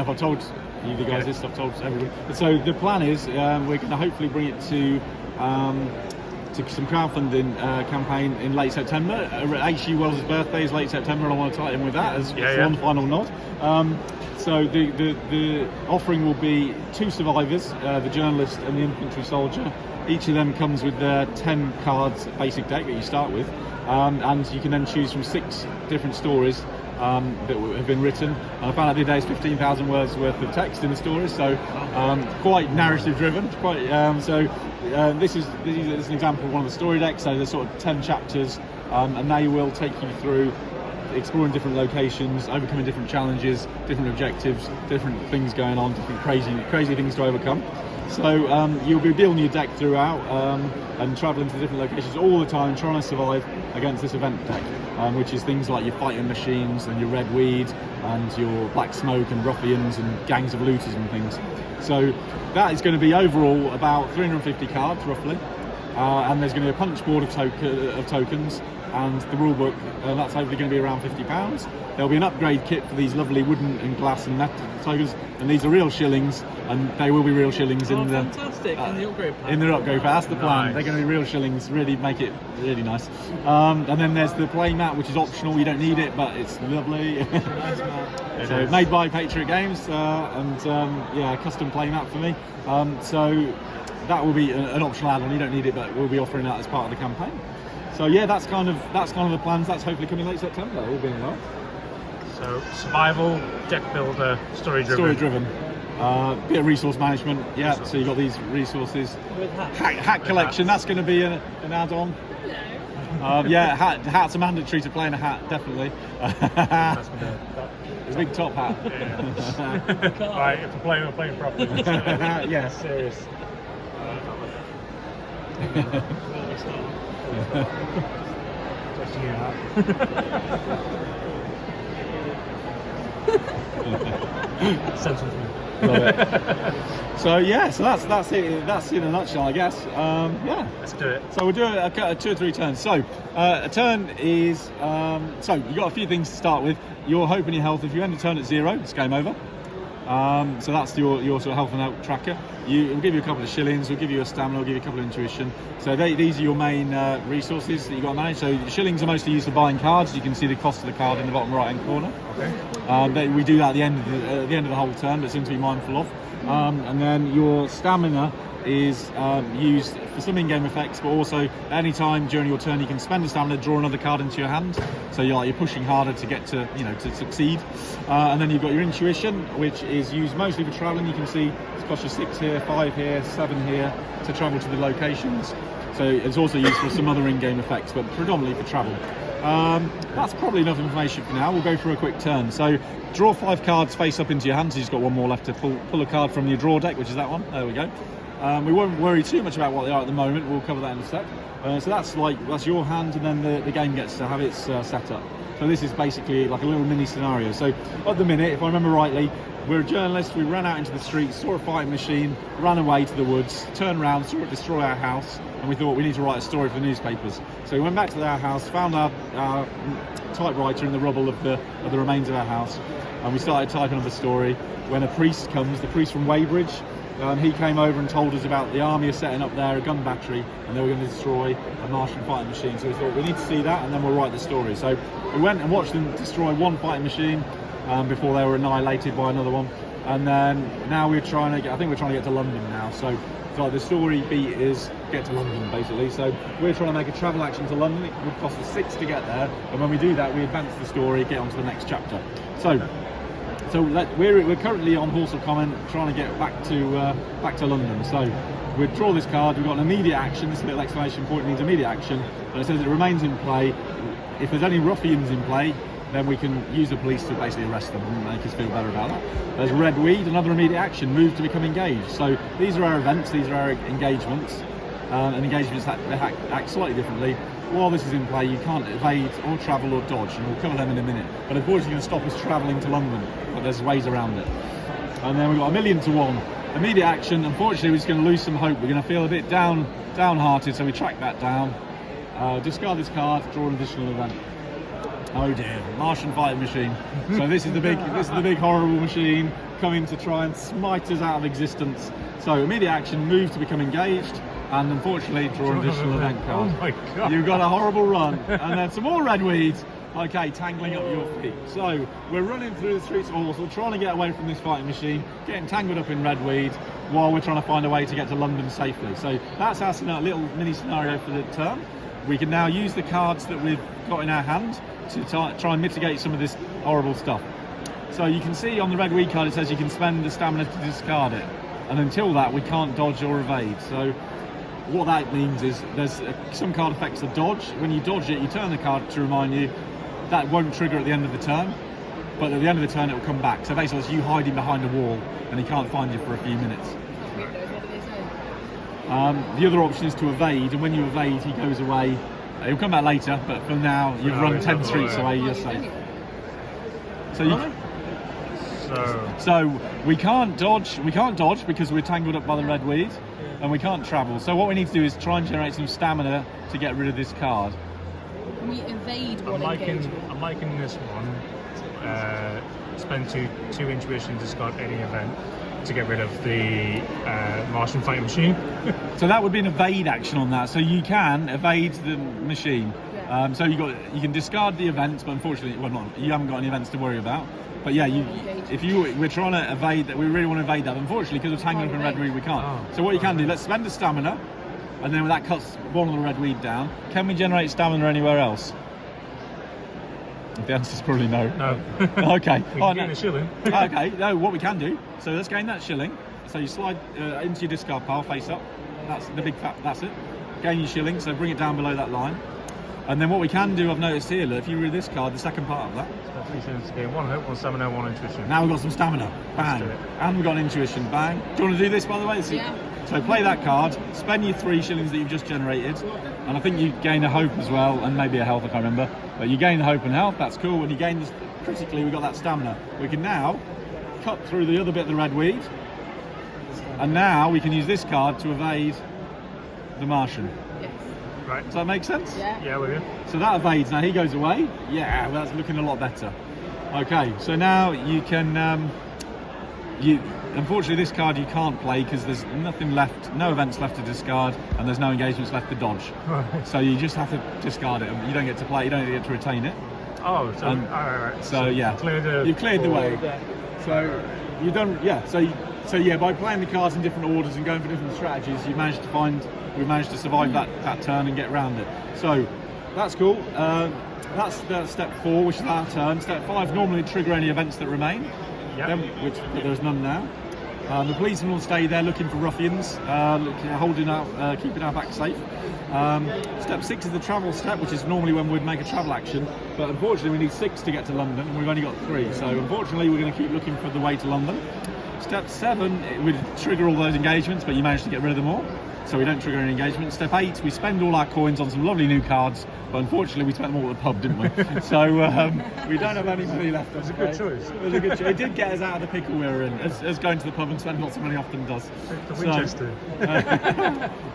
I've told you the guys this, I've told everybody. So the plan is we're going to hopefully bring it to some crowdfunding campaign in late September. H.G. Wells' birthday is late September, and I want to tie in with that as one final nod. So the offering will be 2 survivors, the journalist and the infantry soldier. Each of them comes with their 10 cards basic deck that you start with, and you can then choose from 6 different stories that have been written. And I found out the other day it's 15,000 words worth of text in the stories, so quite narrative driven. This is an example of one of the story decks. So there's sort of 10 chapters, and they will take you through exploring different locations, overcoming different challenges, different objectives, different things going on, different crazy things to overcome. So you'll be building your deck throughout and travelling to different locations all the time, trying to survive against this event deck, which is things like your fighting machines and your red weed and your black smoke and ruffians and gangs of looters and things. So that is going to be overall about 350 cards roughly, and there's going to be a punch board of tokens and the rule book, that's hopefully going to be around £50. There'll be an upgrade kit for these lovely wooden and glass and metal tokens, and these are real shillings, and they will be real shillings in the fantastic in the upgrade pack. In the upgrade pack, that's the plan. Nice. They're going to be real shillings, really make it really nice. And then there's the play mat, which is optional. You don't need it, but it's lovely. So made by Patriot Games, custom play mat for me. So that will be an optional add-on. You don't need it, but we'll be offering that as part of the campaign. So yeah, that's kind of the plans. That's hopefully coming late September, all being well. So survival, deck builder, story driven. Bit of resource management, so you've got these resources. With hats. Hat collection, that's going to be an add-on. Hats are mandatory to play in a hat, definitely. It's a big top hat. Yeah. Right, if we're playing properly. Yeah, serious. Just you Send something. Love it. So that's it. That's in a nutshell, I guess. Let's do it. So we'll do a 2 or 3 turns. So a turn is so you've got a few things to start with. Your hope and your health. If you end a turn at 0, it's game over. So that's your sort of health and health tracker. We'll give you a couple of shillings, we'll give you a stamina, we'll give you a couple of intuition. So these are your main resources that you've got to manage. So the shillings are mostly used for buying cards. You can see the cost of the card in the bottom right hand corner. Okay. We do that at the end of the whole turn, but something to be mindful of. And then your stamina is used for some in-game effects, but also at any time during your turn you can spend a stamina, draw another card into your hand, so you're pushing harder to get to to succeed. And then you've got your intuition, which is used mostly for traveling. You can see it's cost you 6 here, 5 here, 7 here to travel to the locations. So it's also used for some other in-game effects, but predominantly for travel. That's probably enough information for now. We'll go for a quick turn. So draw 5 cards face up into your hand, so you've just got one more left to pull a card from your draw deck, which is that one. There we go. We won't worry too much about what they are at the moment. We'll cover that in a sec. So that's your hand, and then the game gets to have its set up. So this is basically like a little mini scenario. So at the minute, if I remember rightly, we're a journalist. We ran out into the streets, saw a fighting machine, ran away to the woods, turned around, saw it destroy our house, and we thought we need to write a story for the newspapers. So we went back to our house, found our typewriter in the rubble of the remains of our house, and we started typing up a story. When a priest comes, the priest from Weybridge, he came over and told us about the army are setting up there a gun battery, and they were going to destroy a Martian fighting machine. So we thought we need to see that, and then we'll write the story. So we went and watched them destroy one fighting machine before they were annihilated by another one. And then now we're trying to get to London now. So the story beat is get to London, basically. So we're trying to make a travel action to London. It would cost us 6 to get there, and when we do that, we advance the story, get on to the next chapter. So we're currently on Horsell Common, trying to get back to London. So we draw this card. We've got an immediate action. This little exclamation point means immediate action, and it says it remains in play. If there's any ruffians in play, then we can use the police to basically arrest them and make us feel better about that. There's red weed, another immediate action, move to become engaged. So these are our events, these are our engagements, and engagements that act slightly differently. While this is in play, you can't evade or travel or dodge, and we'll cover them in a minute. But unfortunately, it's going to stop us travelling to London, but there's ways around it. And then we've got 1,000,000 to 1. Immediate action, unfortunately, we're just going to lose some hope. We're going to feel a bit downhearted, so we track that down. Discard this card, draw an additional event. Oh dear, Martian fighting machine. So this is the big horrible machine coming to try and smite us out of existence. So immediate action, move to become engaged, and unfortunately draw an additional event card. Oh my god. You've got a horrible run, and then some more red weeds. Okay, tangling up your feet. So we're running through the streets of Walsall, trying to get away from this fighting machine, getting tangled up in red weed, while we're trying to find a way to get to London safely. So that's our little mini scenario for the turn. We can now use the cards that we've got in our hand to try and mitigate some of this horrible stuff. So you can see on the red weed card it says you can spend the stamina to discard it, and until that we can't dodge or evade. So what that means is there's some card affects the dodge. When you dodge it, you turn the card to remind you. That won't trigger at the end of the turn, but at the end of the turn it will come back. So basically it's you hiding behind a wall and he can't find you for a few minutes. The other option is to evade, and when you evade he goes away. He'll come back later, but for now you've run 10 streets away, you're safe. So we can't dodge because we're tangled up by the red weed, and we can't travel. So what we need to do is try and generate some stamina to get rid of this card. Can we evade one engagement? I'm liking this one. Spend two intuition, discard any event to get rid of the Martian fighting machine. So that would be an evade action on that. So you can evade the machine. Yeah. So you can discard the events, but unfortunately, you haven't got any events to worry about. But yeah, we're trying to evade that. We really want to evade that. Unfortunately, because we're tangled up in red weed, we can't. Oh. So what you can do, let's spend the stamina. And then that cuts one of the red weed down. Can we generate stamina anywhere else? The answer's probably no. No. Okay. We can gain a shilling. Okay, no, what we can do, so let's gain that shilling. So you slide into your discard pile, face up. That's the big fat, that's it. Gain your shilling, so bring it down below that line. And then what we can do, I've noticed here, look, if you read this card, the second part of that. So 3 shillings to gain 1 hope, 1 stamina, 1 intuition. Now we've got some stamina. Bang. Let's do it. And we've got an intuition. Bang. Do you want to do this, by the way? Yeah. So play that card, spend your 3 shillings that you've just generated, and I think you gain a hope as well, and maybe a health, I can't remember. But you gain the hope and health, that's cool. When you gain this, critically, we've got that stamina. We can now cut through the other bit of the red weed, and now we can use this card to evade the Martian. Yes. Right. Does that make sense? Yeah. Yeah, we're here. So that evades. Now he goes away. Yeah, well, that's looking a lot better. Okay, so now you can. Unfortunately, this card you can't play because there's nothing left, no events left to discard, and there's no engagements left to dodge. Right. So you just have to discard it. You don't get to play. You don't get to retain it. Oh, so alright. So yeah, You've cleared the way. So you don't. Yeah. So yeah, by playing the cards in different orders and going for different strategies, we managed to survive that turn and get around it. So that's cool. That's step 4, which is our turn. Step 5 normally trigger any events that remain. Yep. But there's none now. The policeman will stay there looking for ruffians, keeping our back safe. Step 6 is the travel step, which is normally when we'd make a travel action, but unfortunately we need 6 to get to London, and we've only got 3. So unfortunately we're going to keep looking for the way to London. Step 7, it would trigger all those engagements, but you managed to get rid of them all, so we don't trigger any engagements. Step 8, we spend all our coins on some lovely new cards, but unfortunately we spent them all at the pub, didn't we? So we don't have any money left. That's a good choice. It was a good choice. It did get us out of the pickle we were in, as going to the pub and spending lots of money often does. The Winchester.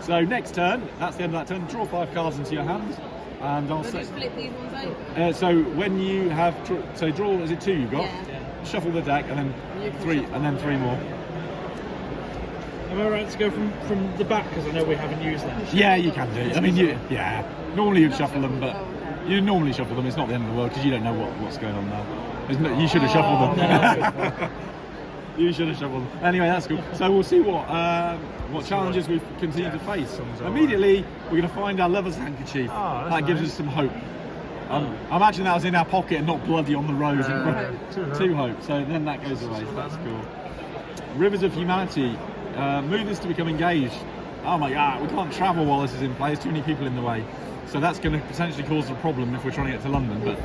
So next turn, that's the end of that turn. Draw 5 cards into your hand, and I'll So say. just flip these ones over. So when you have, so draw, is it 2 you've got? Yeah. Shuffle the deck, and then You can 3, shuffle. and then 3 more. Am I right to go from the back, because I know we haven't used that? Yeah, you can do. I mean, normally you'd shuffle them, but Oh, okay. you normally shuffle them. It's not the end of the world because you don't know what's going on there. You should have shuffled them. You should have shuffled them. Anyway, that's cool. So we'll see what challenges we continue to face. Immediately, we're going to find our lover's handkerchief. Oh, that's that gives nice. us some hope. I imagine that was in our pocket and not bloody on the road. Two hope. So then that goes away. So that's cool. Rivers of Humanity. Move this to become engaged. Oh my god, we can't travel while this is in play. There's too many people in the way. So that's going to potentially cause a problem if we're trying to get to London. But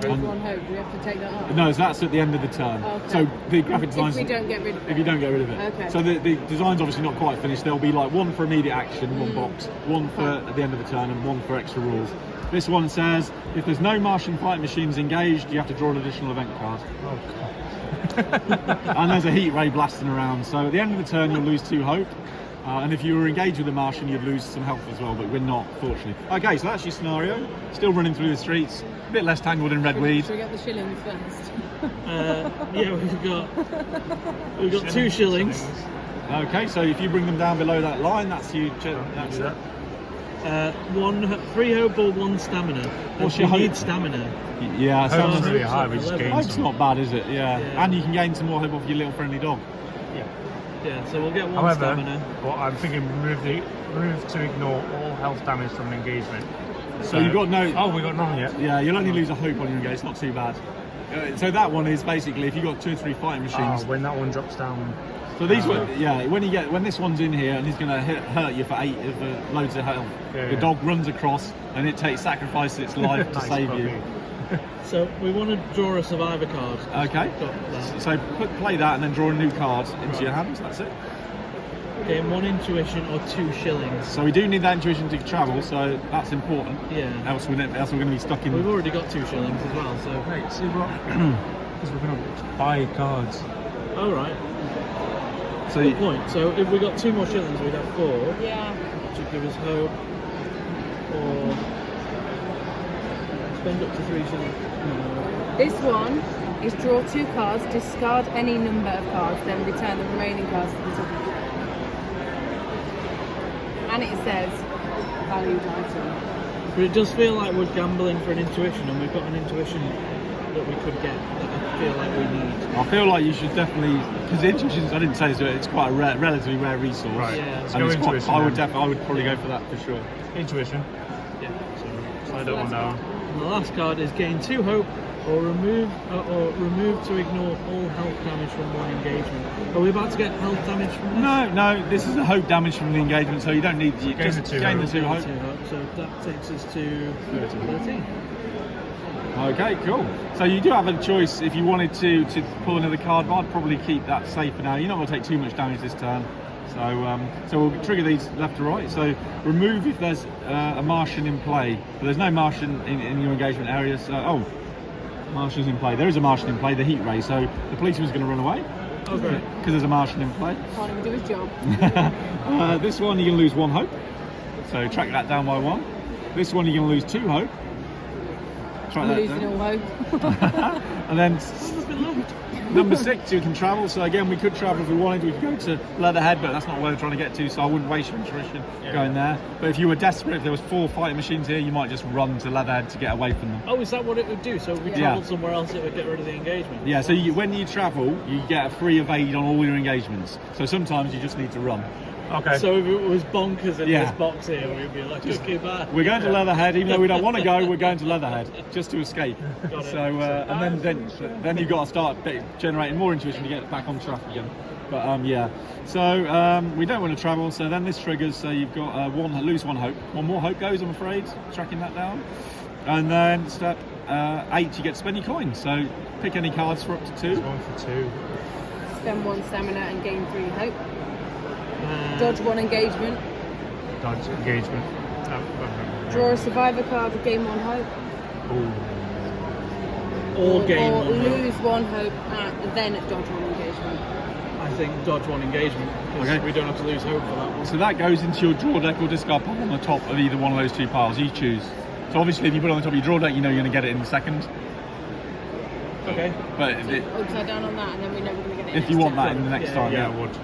There's 1 hope. Do we have to take that off? no, so that's at the end of the turn. Okay. So the graphic designs. If we don't get rid of it. If you don't get rid of it. Okay. So the design's obviously not quite finished. There'll be like 1 for immediate action, 1 box, 1 for at the end of the turn, and 1 for extra rules. This one says, if there's no Martian fighting machines engaged, you have to draw an additional event card. Oh, God. And there's a heat ray blasting around. So at the end of the turn, you'll lose 2 hope. And if you were engaged with a Martian, you'd lose some health as well, but we're not, fortunately. Okay, so that's your scenario. Still running through the streets, a bit less tangled in redweed. Should we get the shillings first? Yeah, we've got 2 shillings. Okay, so if you bring them down below that line, that's you. That's it. 3 hope or 1 stamina. What's We your hope? need stamina. Yeah, Hope's sounds really high, we just gain Hope's some. not bad, is it? Yeah. Yeah. And you can gain some more hope off your little friendly dog. Yeah, so we'll get 1 However, stamina. what I'm thinking, remove to ignore all health damage from an engagement. So you've got no. Oh, we got none yet. Yeah, you'll only lose a hope on your engage. It's not too bad. So that one is basically if you've got 2 or 3 fighting machines. When that one drops down. So these were, yeah, when this one's in here and he's going to hurt you for 8 of loads of health, the dog runs across and it sacrifices its life to Nice save puppy. you. So we want to draw a survivor card. Okay. Got that. So play that and then draw a new card into your hands. That's it. Gain 1 intuition or 2 shillings. So we do need that intuition to travel, so that's important. Yeah. Else we're going to be stuck in. We've already got 2 shillings as well, so. Right, see what? Because we're going to buy cards. Oh, right. So Good point. So if we got 2 more shillings, we'd have 4. Yeah. Which would give us hope. Or spend up to 3 shillings. No. This one is draw 2 cards, discard any number of cards, then return the remaining cards to the top. And it says valued item. But it does feel like we're gambling for an intuition, and we've got an intuition that we could get that I feel like we need. I feel like you should definitely, because intuition, I didn't say this, but it's quite a relatively rare resource. Right. Yeah. Let's And go it's quite, intuition. I would probably go for that for sure. Intuition. Yeah. So slide that one down. And the last card is gain 2 hope, or remove to ignore all health damage from 1 engagement. Are we about to get health damage from this? No, this is a hope damage from the engagement, so you don't need you Gain just the 2 gain the hope. 2 hope. 2 hope. So that takes us to 13. Okay, cool. So you do have a choice if you wanted to pull another card, but I'd probably keep that safe for now. You're not going to take too much damage this turn. So we'll trigger these left to right. So remove if there's a Martian in play. But there's no Martian in your engagement area. So, Martian's in play. There is a Martian in play, the heat ray. So the policeman's going to run away. Okay. Because there's a Martian in play. Can't even do his job. This one you're going to lose 1 hope. So track that down by 1. This one you're going to lose 2 hope. Track I'm that losing down. all hope. And then number 6, you can travel. So again, we could travel if we wanted. We could go to Leatherhead, but that's not where we're trying to get to. So I wouldn't waste your intuition going there. But if you were desperate, if there was 4 fighting machines here, you might just run to Leatherhead to get away from them. Oh, is that what it would do? So if we travelled somewhere else, it would get rid of the engagement? Yeah. So when you travel, you get a free evade on all your engagements. So sometimes you just need to run. Okay. So if it was bonkers in Yeah. this box here, we'd be like, okay, bye. We're going to Leatherhead, even though we don't want to go. We're going to Leatherhead just to escape. Got it. So and then you've got to start generating more intuition to get back on track again. But yeah. So we don't want to travel. So then this triggers. So you've got lose 1 hope. 1 more hope goes. I'm afraid. Tracking that down. And then step 8, you get to spend your coins. So pick any cards for up to 2. There's 1 for 2. Spend 1 stamina and gain 3 hope. Dodge 1 engagement. Dodge engagement. Draw a survivor card and gain 1 hope. Or gain or 1 hope. lose 1 hope and then dodge 1 engagement. I think dodge 1 engagement, because Okay. we don't have to lose hope for that one. So that goes into your draw deck or discard pile on the top of either one of those 2 piles. You choose. So obviously, if you put it on the top of your draw deck, you know you're going to get it in the second. Okay. But Upside down on that, and then we know we're going to get it. if you want that in the next Yeah, time, Yeah, yeah. I would.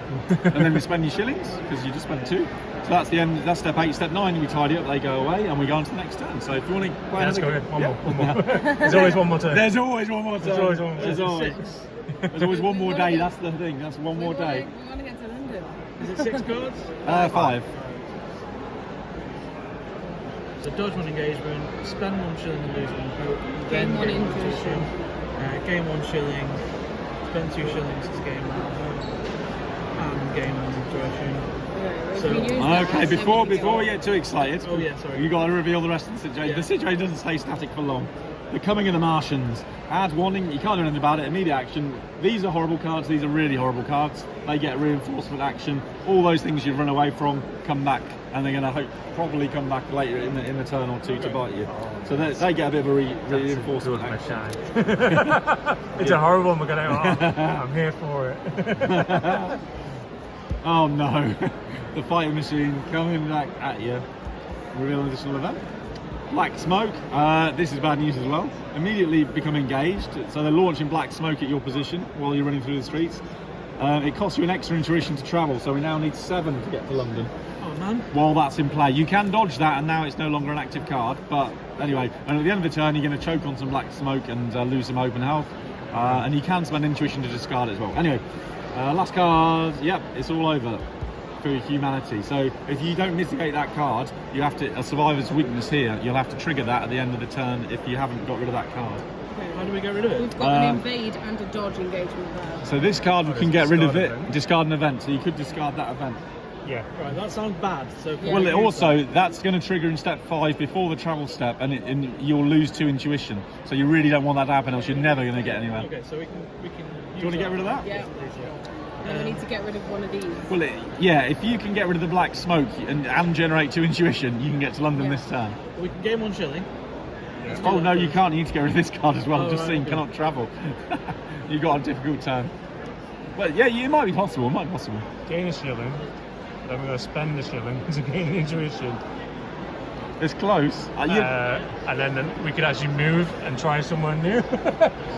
And then we spend your shillings because you just spent 2. So that's the end. That's step 8. Step 9, we tidy up, they go away, and we go on to the next turn. So if you want to play, Yeah, let's go another- in. One Yeah. more. There's always one more turn. There's always one more turn. There's always one more There's turn. always. 6. There's always one more We wanna day. get- That's the thing. That's one more day. We want to get to London. Is it 6 cards? 5. So dodge 1 engagement, spend 1 shilling and lose 1 hope. Gain then 1 gain intuition. Gain 1 shilling, spend 2 shillings to gain 1 hope, and gain 1 intuition. Yeah, So- if we use that, Okay, that's before everything. we get too excited, Oh, yeah, sorry. you got to reveal the rest of the situation. Yeah. The situation doesn't stay static for long. The coming of the Martians. Add 1, you can't do anything about it. Immediate action. These are horrible cards. These are really horrible cards. They get reinforcement action. All those things you've run away from come back, and they're going to probably come back later in the turn or 2 to bite you. So they get a bit of a reinforcement action. It's a horrible one. We're going, I'm here for it. Oh no, the fighting machine coming back at you. Reveal an additional event. Black smoke. This is bad news as well. Immediately become engaged. So they're launching black smoke at your position while you're running through the streets. It costs you an extra intuition to travel, so we now need 7 to get to London. Oh man. While that's in play, you can dodge that, and now it's no longer an active card. But anyway, and at the end of the turn, you're going to choke on some black smoke and lose some hope and health. And you can spend intuition to discard it as well. Anyway, last card. Yep, it's all over for humanity. So if you don't mitigate that card, you have to a survivor's weakness here. You'll have to trigger that at the end of the turn if you haven't got rid of that card. Okay, how do we get rid of it? We've got an invade and a dodge engagement there. So this card we Oh, can it's get rid of discard it. event. Discard an event. So you could discard that event. Yeah. Right, that sounds bad. So can Yeah. Well, we it use also that? that's going to trigger in step 5 before the travel step, and you'll lose 2 intuition. So you really don't want that to happen, else you're never going to get anywhere. Okay, so we can. Do you want to get rid of that? Yeah. And we need to get rid of one of these. Well, yeah. If you can get rid of the black smoke and generate 2 intuition, you can get to London Yeah. this turn. We can gain 1 shilling. Oh no, you can't. You need to get rid of this card as well. Oh, Just right, saying, okay. cannot travel. You got a difficult turn. But yeah, it might be possible. It might be possible. Gain a shilling. Then we're going to spend a shilling to gain intuition. It's close. And then we could actually move and try somewhere new.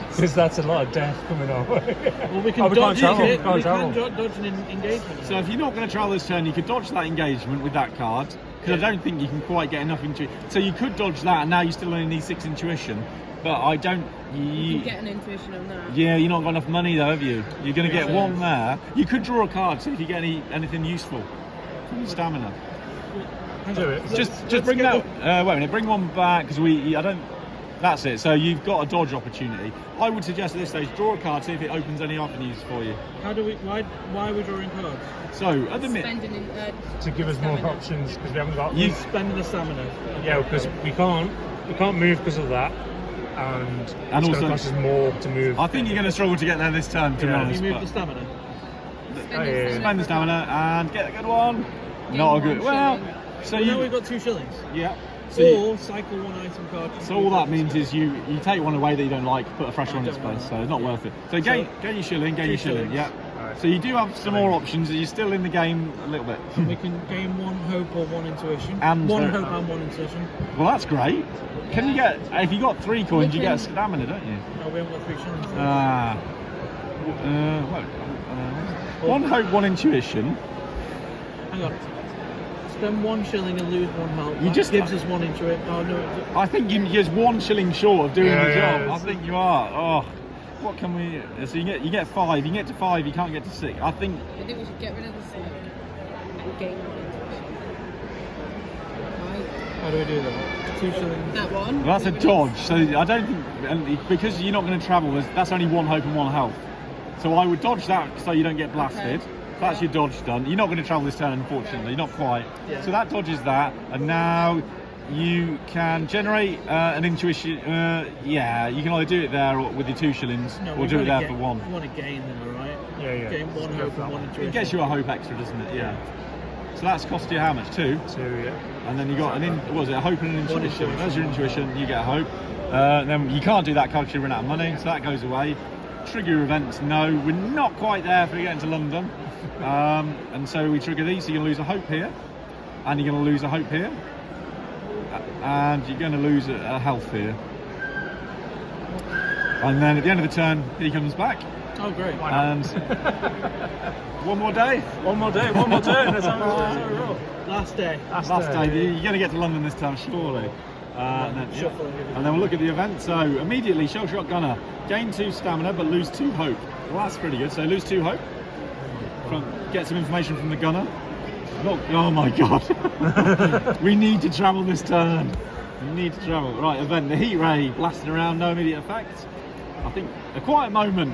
Because that's a lot of death coming our way. Well, we can Oh, we can't dodge travel, it. we can't We travel. can dodge an engagement. So if you're not going to travel this turn, you could dodge that engagement with that card. Because I don't think you can quite get enough intuition. So you could dodge that, and now you still only need 6 intuition. But I don't. You can get an intuition on that. Yeah, you're not got enough money though, have you? You're going to get Yeah. 1 there. You could draw a card, see if you get anything useful from your stamina. Hang Do on, it. let's- Just let's bring get that. Wait a minute, bring 1 back because I don't. That's it. So you've got a dodge opportunity. I would suggest at this stage draw a card, see if it opens any avenues for you. How do we? Why are we drawing cards? So at the minute, Spending in, To give us more stamina. options because we haven't got. You- Spending the stamina. Yeah, because we can't move because of that, and it's going also- to cost us more to move. I think you're going to struggle to get there this turn. To be Yeah. honest, You move but the stamina. Spending yeah. spend the stamina and get a good one. Gain Not a 1 good. Well, shilling. so Well, now you. we've got 2 shillings. Yeah. So, you- Or cycle 1 item card. so all that means is you take one away that you don't like, put a fresh I one in its don't want place. that. So it's not Yeah. worth it. So gain your shilling, gain Two your shilling. shillings. Yeah. Alright. So you do have some more options. You're still in the game a little bit. We can gain 1 hope or 1 intuition. And 1 hope. hope and 1 intuition. Well, that's great. Can you get if you got 3 coins, you get a Looking- stamina, don't you? No, we haven't got 3 shillings. Ah. Well, 1 hope, 1 intuition. Hang on. Spend 1 shilling and lose 1 health. You That just- gives us 1 intuition. Oh no. I think you're just 1 shilling short of doing Yeah, the yeah, job. I it's- think you are. Oh, what can we? So you get 5. You can get to 5. You can't get to 6. I think. I think we should get rid of the smoke and gain 1 intuition. Right. How do we do that? 2 shillings. That one. Well, that's a Maybe dodge. So I don't think and because you're not going to travel. That's only 1 hope and 1 health. So I would dodge that so you don't get blasted. Okay. That's your dodge done. You're not going to travel this turn, unfortunately. Not quite. Yeah. So that dodges that, and now you can generate an intuition. Yeah, you can either do it there or with your 2 shillings, No, or we do it wanna there for 1. We want to gain them, alright? Yeah. Gain 1 Let's go hope for that and 1 one. intuition. It gets you a hope extra, doesn't it? Yeah. So that's cost you how much? 2. 2, yeah. And then you got what was it? A hope and an One intuition. intuition. There's your intuition. You get a hope. Then you can't do that card because you run out of money, so that goes away. Trigger your events. No, we're not quite there for getting to London. And so we trigger these. So you're going to lose a hope here, and you're going to lose a hope here, and you're going to lose a health here. And then at the end of the turn, he comes back, Oh, great. and one more day. One more day, one more turn. That's how we roll. Last day. Last day. You're going to get to London this time, surely. And then, Shuffling everything. and then we'll look at the event. So immediately, Shell Shot Gunner, gain 2 stamina but lose 2 hope. Well, that's pretty good. So lose 2 hope. Get some information from the gunner. Oh my god. We need to travel this turn. We need to travel. Right, event. The heat ray blasting around, no immediate effect. I think a quiet moment.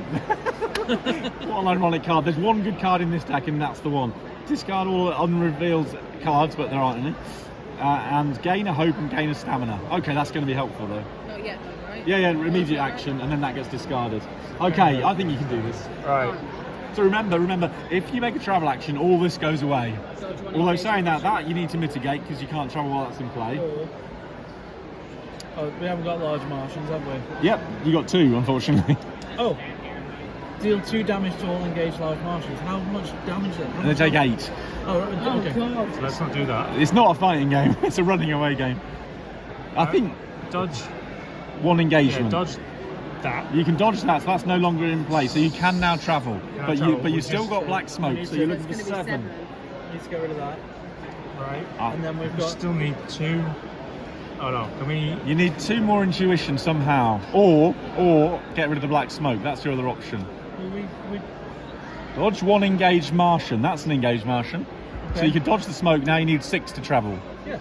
What an ironic card. There's 1 good card in this deck, and that's the one. Discard all unrevealed cards, but there aren't any. And gain a hope and gain a stamina. Okay, that's going to be helpful though. Not yet, though, right? Yeah, immediate action, and then that gets discarded. Okay, I think you can do this. Right. So remember, if you make a travel action, all this goes away. So do you want to Although engage saying with that you need to mitigate because you can't travel while that's in play. Oh, we haven't got large Martians, have we? Yep, you got 2, unfortunately. Oh. deal 2 damage to all engaged large Martians. How much damage? And they take 8. Oh, okay. God. So let's not do that. It's not a fighting game. It's a running away game. I think Dodge. 1 Yeah, engagement. dodge that. You can dodge that, so that's no longer in play. So you can now travel, now but travel. you We still just- got black smoke. need So to- you're So looking it's for going to be 7. 7. Need to get rid of that. Right. Ah, And then we've We got. still need 2. Oh no, can we? you need 2 more intuition somehow, or get rid of the black smoke. That's your other option. We Dodge 1 engaged Martian. That's an engaged Martian. So Okay. you can dodge the smoke. Now you need 6 to travel, yeah.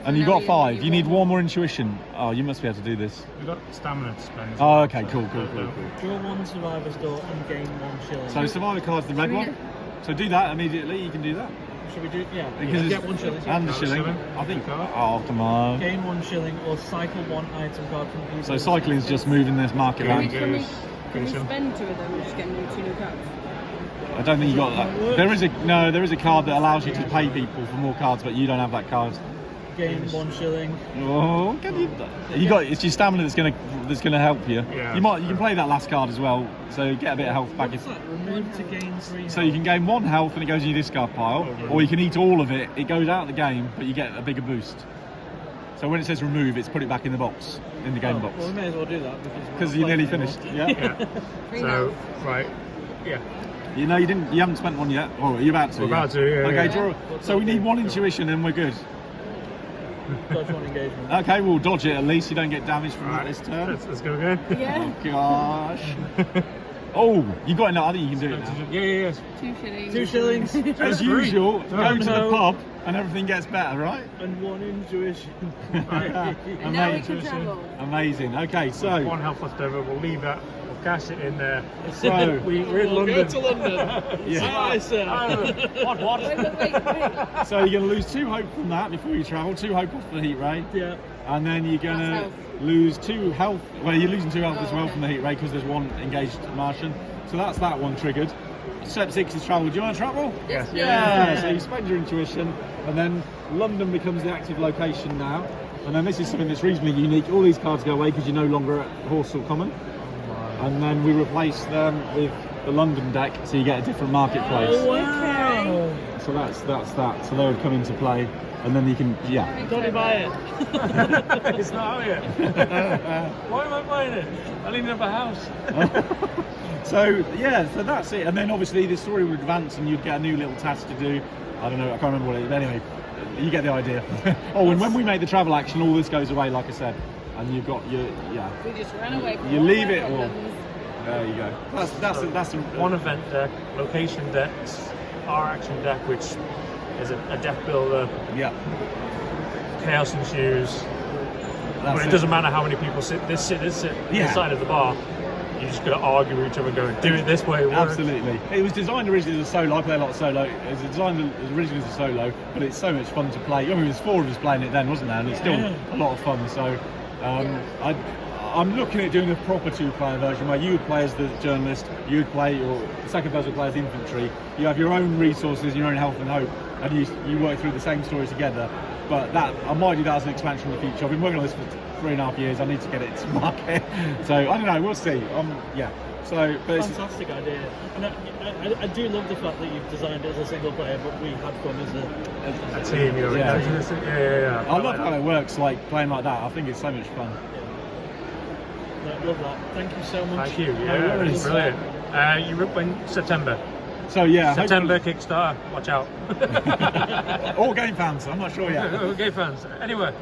and So you've now got you 5. need You need one 1 more intuition. Oh, you must be able to do this. We've got stamina to spend. Oh, okay, cool. Draw 1 survivor's door and gain 1 shilling. So survivor card's the red Should we one. So do that immediately. You can do that. Should we do? Yeah. Because get it's- 1 shilling. And the Another shilling. shilling. I think. Card. Oh, come on. Gain 1 shilling or cycle 1 item card from people. So cycling's just moving this market Yeah, around. Can we Goose. spend 2 of them and just get 2 new cards? I don't think you got that. There is a card that allows you to pay people for more cards, but you don't have that card. Gain 1 shilling. Oh, can you got? It's your stamina that's gonna help you. Yeah. You can play that last card as well. So get a bit of health back. What's that? Remove to gain 3. So you can gain 1 health and it goes in your discard pile, or you can eat all of it. It goes out of the game, but you get a bigger boost. So when it says remove, it's put it back in the box, in the game box, Well, we may as well do that because you're nearly finished. Yeah. Yeah. 3 So health. right. Yeah. You know you didn't. You haven't spent 1 yet. Or are you about to? We're about to, yeah, Okay. yeah. Draw. So we need 1 intuition and we're good. Dodge 1 engagement. Okay, we'll dodge it at least. You don't get damage from that this turn. Let's go again. Yeah. Gosh. Oh, you got enough. I think you can do it now. Yeah. 2 shillings. 2 shillings. As Free. usual, go to the No. pub and everything gets better, right? And 1 intuition. And now we can travel. Amazing. Okay, so 1 health left over. We'll leave that. We'll cash it in there. So- we're in We'll London. go to London. Yeah. Aye, sir. What? Wait. so you're going to lose 2 hope from that before you travel. 2 hope off the heat ray, Yeah. and then you're going That's to health. lose 2 health. Well, you're losing 2 health Oh, as well okay. from the heat ray because there's 1 engaged Martian. So that's that one triggered. Step 6 is travel. Do you want to travel? Yes. Yeah. So you spend your intuition, and then London becomes the active location now. And then this is something that's reasonably unique. All these cards go away because you're no longer at Horsell Common. And then we replace them with the London deck, so you get a different marketplace. Oh, wow. So that's that. So they would come into play, and then you can, yeah. Don't buy it. It's not out yet. Why am I buying it? I need another house. So that's it. And then obviously the story would advance, and you'd get a new little task to do. I don't know. I can't remember what it is. But anyway, you get the idea. Oh, and when we make the travel action, all this goes away, like I said, and you've got your We just ran away from You all leave our it all. problems. There you go. That's a, One event deck, location decks, our action deck, which is a deck builder. Yeah. Chaos ensues. But it doesn't matter how many people sit Yeah. this side of the bar. You're just going to argue with each other, going, do it this way. It works. Absolutely. It was designed originally as a solo. I play a lot of solo. It was designed originally as a solo, but it's so much fun to play. I mean, there's 4 of us playing it then, wasn't there? And it's still a lot of fun. So I'm looking at doing a proper 2-player version where you would play as the journalist, you would play, or the second person would play as infantry. You have your own resources, your own health and hope, and you work through the same story together. But I might do that as an expansion in the future. I've been working on this for 3.5 years. I need to get it to market. So I don't know. We'll see. Yeah. So, but it's, Fantastic idea. And I do love the fact that you've designed it as a single player, but we had fun as A team, you know. Yeah. Yeah. I love how it works. Like playing like that. I think it's so much fun. I love that. Thank you so much. Thank you. No Yeah, worries. brilliant. You when September. So yeah. September Kickstarter. Watch out. All game fans. I'm not sure yet. Okay, fans. Anyway.